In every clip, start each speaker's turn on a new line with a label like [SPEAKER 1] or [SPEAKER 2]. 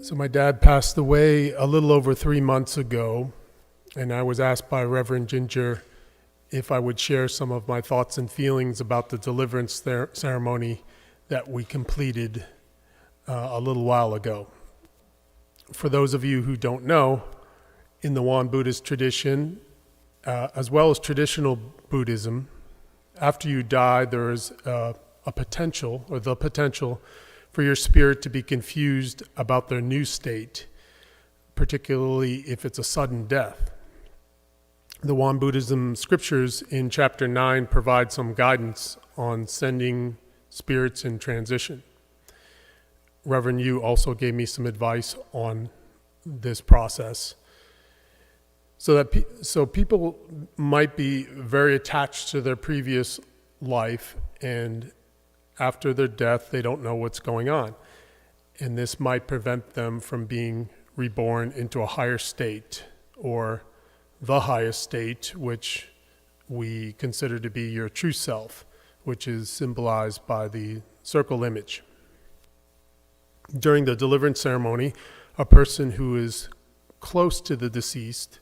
[SPEAKER 1] So my dad passed away a little over 3 months ago, and I was asked by Reverend Ginger if I would share some of my thoughts and feelings about the deliverance ceremony that we completed a little while ago. For those of you who don't know, in the Won Buddhist tradition, as well as traditional Buddhism, after you die, there is the potential for your spirit to be confused about their new state, particularly if it's a sudden death. The Won Buddhism scriptures in chapter 9 provide some guidance on sending spirits in transition. Reverend Yu also gave me some advice on this process. So people might be very attached to their previous life, and after their death, they don't know what's going on. And this might prevent them from being reborn into a higher state, or the highest state, which we consider to be your true self, which is symbolized by the circle image. During the deliverance ceremony, a person who is close to the deceased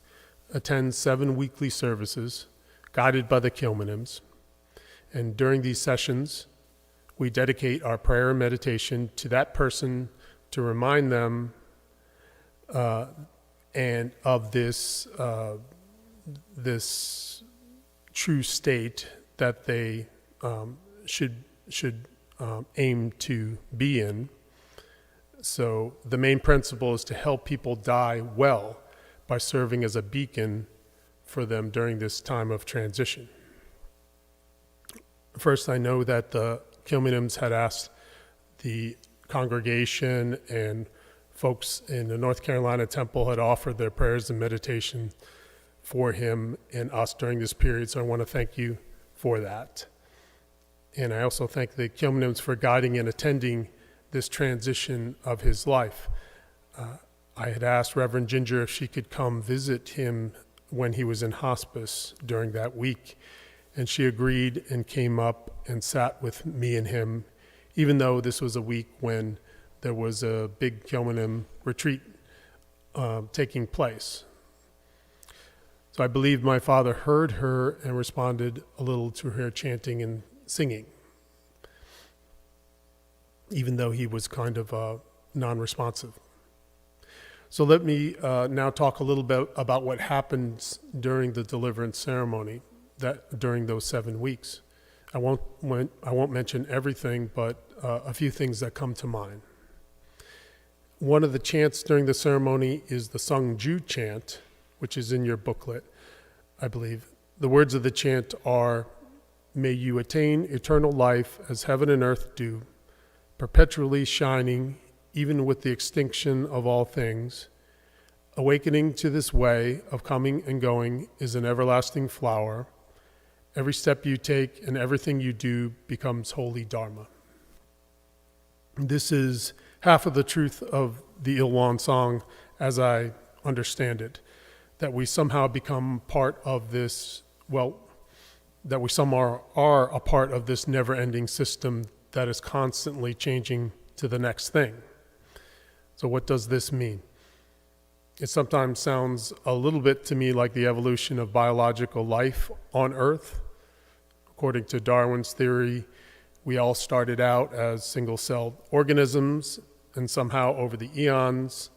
[SPEAKER 1] attends 7 weekly services guided by the Kyominims. And during these sessions, we dedicate our prayer and meditation to that person to remind them and of this true state that they should aim to be in. So the main principle is to help people die well by serving as a beacon for them during this time of transition. First, I know that the Kyominims had asked the congregation and folks in the North Carolina temple had offered their prayers and meditation for him and us during this period, so I want to thank you for that. And I also thank the Kyominims for guiding and attending this transition of his life. I had asked Reverend Ginger if she could come visit him when he was in hospice during that week, and she agreed and came up and sat with me and him, even though this was a week when there was a big Kyominim retreat taking place. So I believe my father heard her and responded a little to her chanting and singing, even though he was kind of non-responsive. So let me now talk a little bit about what happens during the deliverance ceremony during those 7 weeks. I won't mention everything, but a few things that come to mind. One of the chants during the ceremony is the sung Jude Chant, which is in your booklet, I believe. The words of the chant are, "May you attain eternal life as heaven and earth do, perpetually shining, even with the extinction of all things. Awakening to this way of coming and going is an everlasting flower. Every step you take and everything you do becomes holy Dharma." This is half of the truth of the Ilwan song as I understand it, that we somehow become part of this, that we somehow are a part of this never-ending system that is constantly changing to the next thing. So what does this mean? It sometimes sounds a little bit to me like the evolution of biological life on Earth. According to Darwin's theory, we all started out as single-celled organisms, and somehow over the eons,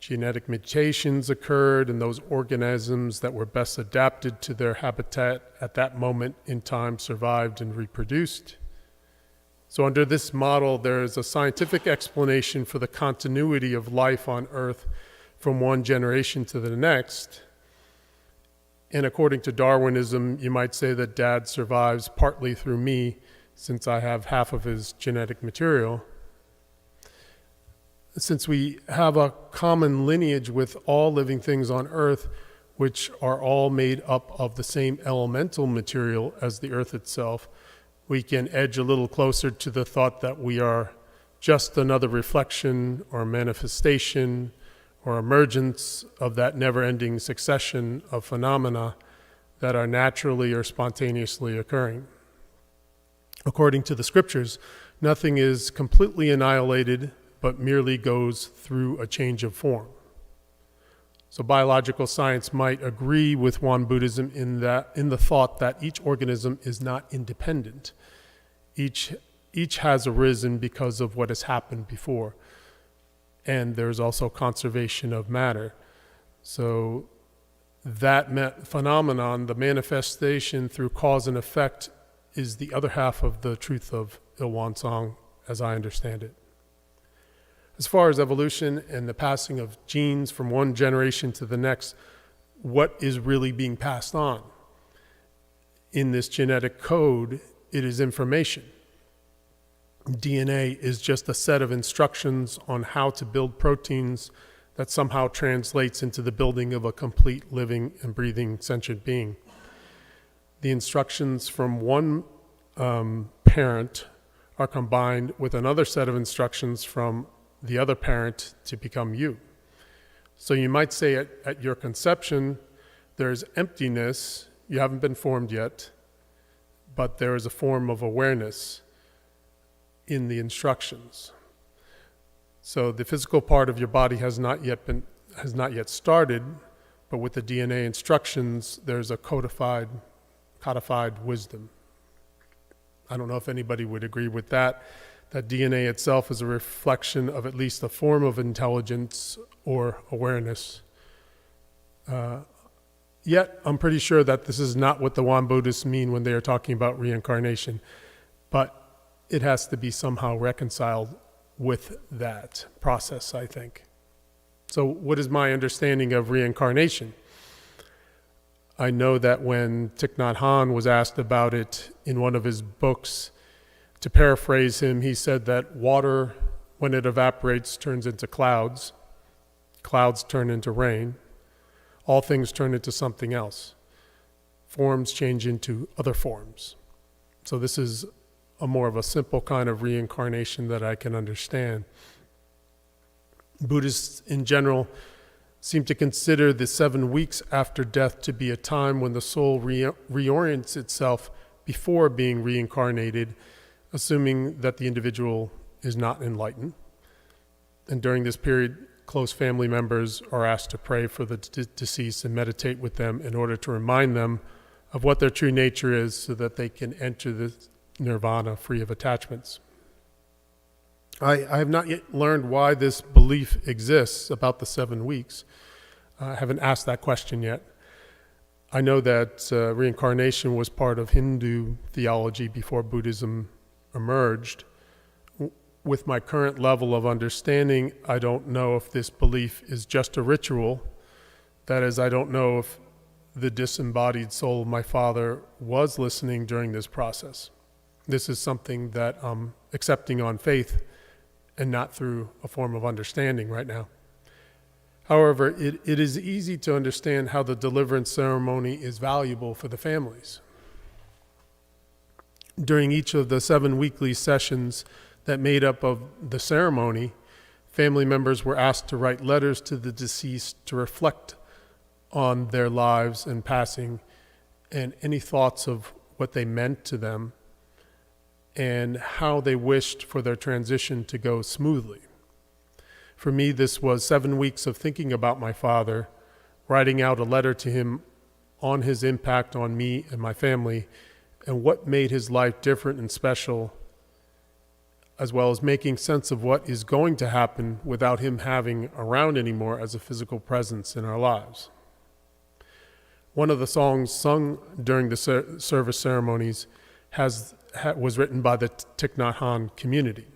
[SPEAKER 1] genetic mutations occurred, and those organisms that were best adapted to their habitat at that moment in time survived and reproduced. So under this model, there is a scientific explanation for the continuity of life on Earth from one generation to the next. And according to Darwinism, you might say that Dad survives partly through me, since I have half of his genetic material. Since we have a common lineage with all living things on Earth, which are all made up of the same elemental material as the Earth itself, we can edge a little closer to the thought that we are just another reflection or manifestation or emergence of that never-ending succession of phenomena that are naturally or spontaneously occurring. According to the scriptures, nothing is completely annihilated but merely goes through a change of form. So biological science might agree with Won Buddhism in the thought that each organism is not independent. Each has arisen because of what has happened before. And there's also conservation of matter. So that phenomenon, the manifestation through cause and effect, is the other half of the truth of Il Song, as I understand it. As far as evolution and the passing of genes from one generation to the next, what is really being passed on? In this genetic code, it is information. DNA is just a set of instructions on how to build proteins that somehow translates into the building of a complete living and breathing sentient being. The instructions from one parent are combined with another set of instructions from the other parent to become you. So you might say at your conception, there's emptiness, you haven't been formed yet, but there is a form of awareness in the instructions. So the physical part of your body has not yet started, but with the DNA instructions, there's a codified wisdom. I don't know if anybody would agree with that DNA itself is a reflection of at least a form of intelligence or awareness. Yet, I'm pretty sure that this is not what the Won Buddhists mean when they are talking about reincarnation, but it has to be somehow reconciled with that process, I think. So what is my understanding of reincarnation? I know that when Thich Nhat Hanh was asked about it in one of his books, to paraphrase him, he said that water, when it evaporates, turns into clouds. Clouds turn into rain. All things turn into something else. Forms change into other forms. So this is more of a simple kind of reincarnation that I can understand. Buddhists in general seem to consider the 7 weeks after death to be a time when the soul reorients itself before being reincarnated, assuming that the individual is not enlightened. And during this period, close family members are asked to pray for the deceased and meditate with them in order to remind them of what their true nature is so that they can enter the nirvana free of attachments. I have not yet learned why this belief exists about the 7 weeks. I haven't asked that question yet. I know that reincarnation was part of Hindu theology before Buddhism emerged. With my current level of understanding, I don't know if this belief is just a ritual. That is, I don't know if the disembodied soul of my father was listening during this process. This is something that I'm accepting on faith and not through a form of understanding right now. However, it is easy to understand how the deliverance ceremony is valuable for the families. During each of the 7 weekly sessions that made up of the ceremony, family members were asked to write letters to the deceased to reflect on their lives and passing and any thoughts of what they meant to them and how they wished for their transition to go smoothly. For me, this was 7 weeks of thinking about my father, writing out a letter to him on his impact on me and my family, and what made his life different and special, as well as making sense of what is going to happen without him having around anymore as a physical presence in our lives. One of the songs sung during the service ceremonies was written by the Thich Nhat Hanh community.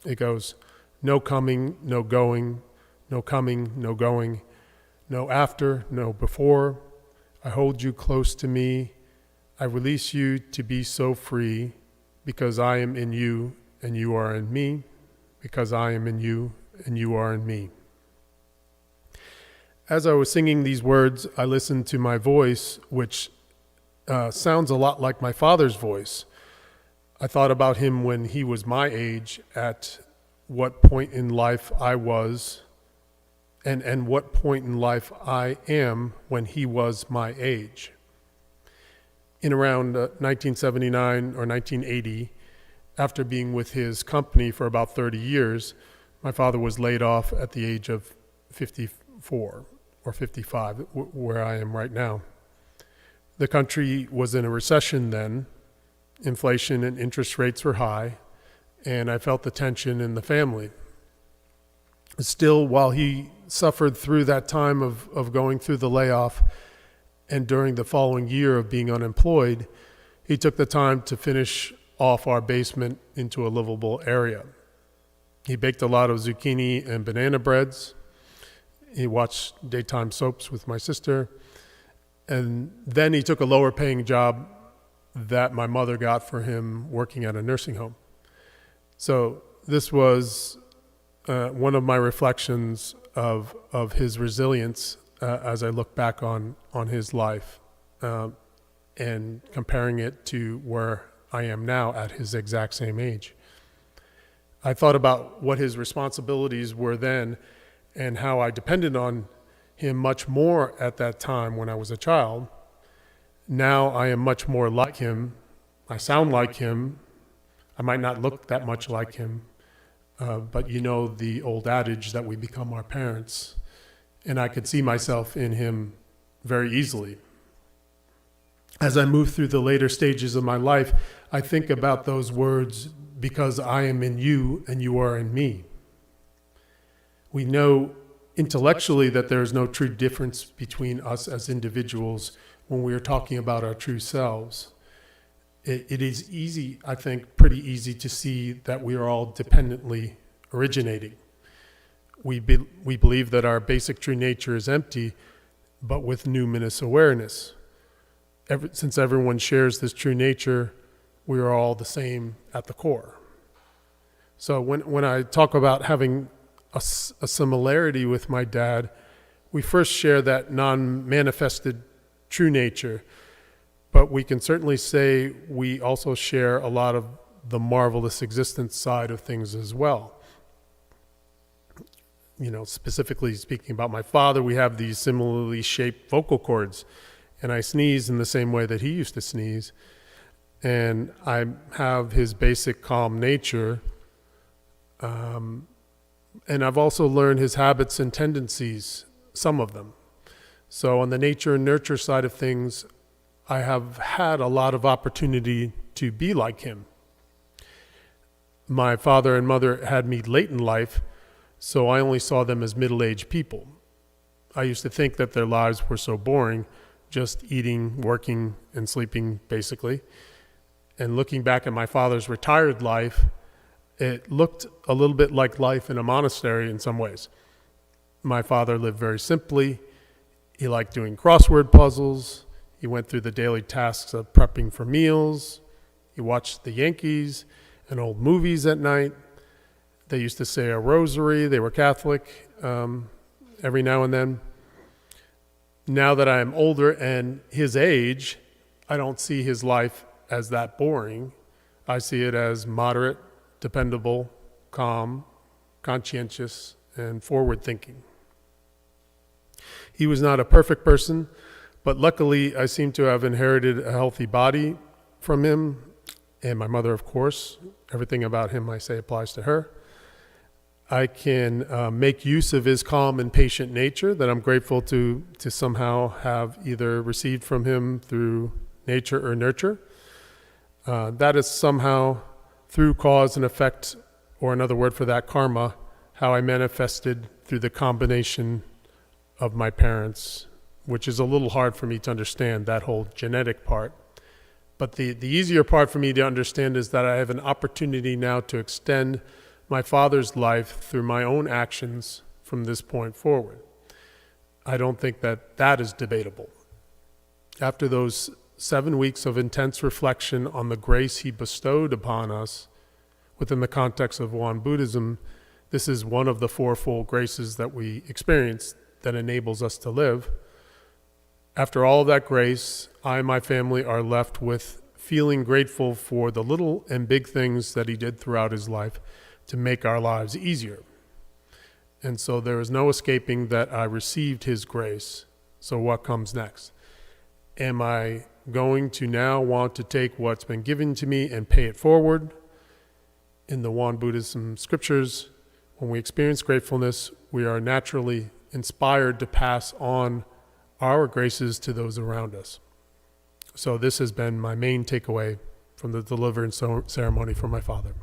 [SPEAKER 1] It goes, "No coming, no going, no coming, no going, no after, no before. I hold you close to me. I release you to be so free, because I am in you and you are in me, because I am in you and you are in me." As I was singing these words, I listened to my voice, which sounds a lot like my father's voice. I thought about him when he was my age, at what point in life I was, and what point in life I am when he was my age. In around 1979 or 1980, after being with his company for about 30 years, My father was laid off at the age of 54 or 55, where I am right now. The country was in a recession then. Inflation and interest rates were high, and I felt the tension in the family. Still, while he suffered through that time of going through the layoff and during the following year of being unemployed, he took the time to finish off our basement into a livable area. He baked a lot of zucchini and banana breads. He watched daytime soaps with my sister. And then he took a lower paying job that my mother got for him working at a nursing home. So this was one of my reflections of his resilience as I look back on his life and comparing it to where I am now at his exact same age. I thought about what his responsibilities were then and how I depended on him much more at that time when I was a child. Now I am much more like him. I sound like him. I might not look that much like him, but you know the old adage that we become our parents, and I could see myself in him very easily. As I move through the later stages of my life, I think about those words, because I am in you and you are in me. We know intellectually that there is no true difference between us as individuals when we are talking about our true selves. It is easy, I think, pretty easy to see that we are all dependently originating. We believe that our basic true nature is empty, but with numinous awareness. Since everyone shares this true nature, we are all the same at the core. So when I talk about having a similarity with my dad, we first share that non-manifested true nature, but we can certainly say we also share a lot of the marvelous existence side of things as well. You know, specifically speaking about my father, we have these similarly shaped vocal cords, and I sneeze in the same way that he used to sneeze. And I have his basic calm nature. And I've also learned his habits and tendencies, some of them. So on the nature and nurture side of things, I have had a lot of opportunity to be like him. My father and mother had me late in life, so I only saw them as middle-aged people. I used to think that their lives were so boring, just eating, working, and sleeping, basically. And looking back at my father's retired life, it looked a little bit like life in a monastery in some ways. My father lived very simply. He liked doing crossword puzzles. He went through the daily tasks of prepping for meals. He watched the Yankees and old movies at night. They used to say a rosary. They were Catholic every now and then. Now that I am older and his age, I don't see his life as that boring. I see it as moderate, dependable, calm, conscientious, and forward-thinking. He was not a perfect person, but luckily I seem to have inherited a healthy body from him, and my mother, of course. Everything about him I say applies to her. I can make use of his calm and patient nature that I'm grateful to somehow have either received from him through nature or nurture. That is somehow through cause and effect, or another word for that, karma, how I manifested through the combination of my parents, which is a little hard for me to understand, that whole genetic part. But the easier part for me to understand is that I have an opportunity now to extend my father's life through my own actions from this point forward. I don't think that is debatable. After those 7 weeks of intense reflection on the grace he bestowed upon us within the context of Won Buddhism, this is one of the fourfold graces that we experience that enables us to live. After all of that grace, I and my family are left with feeling grateful for the little and big things that he did throughout his life to make our lives easier. And so there is no escaping that I received his grace. So what comes next? Am I going to now want to take what's been given to me and pay it forward? In the Won Buddhism scriptures, when we experience gratefulness, we are naturally inspired to pass on our graces to those around us. So this has been my main takeaway from the deliverance ceremony from my father.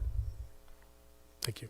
[SPEAKER 1] Thank you.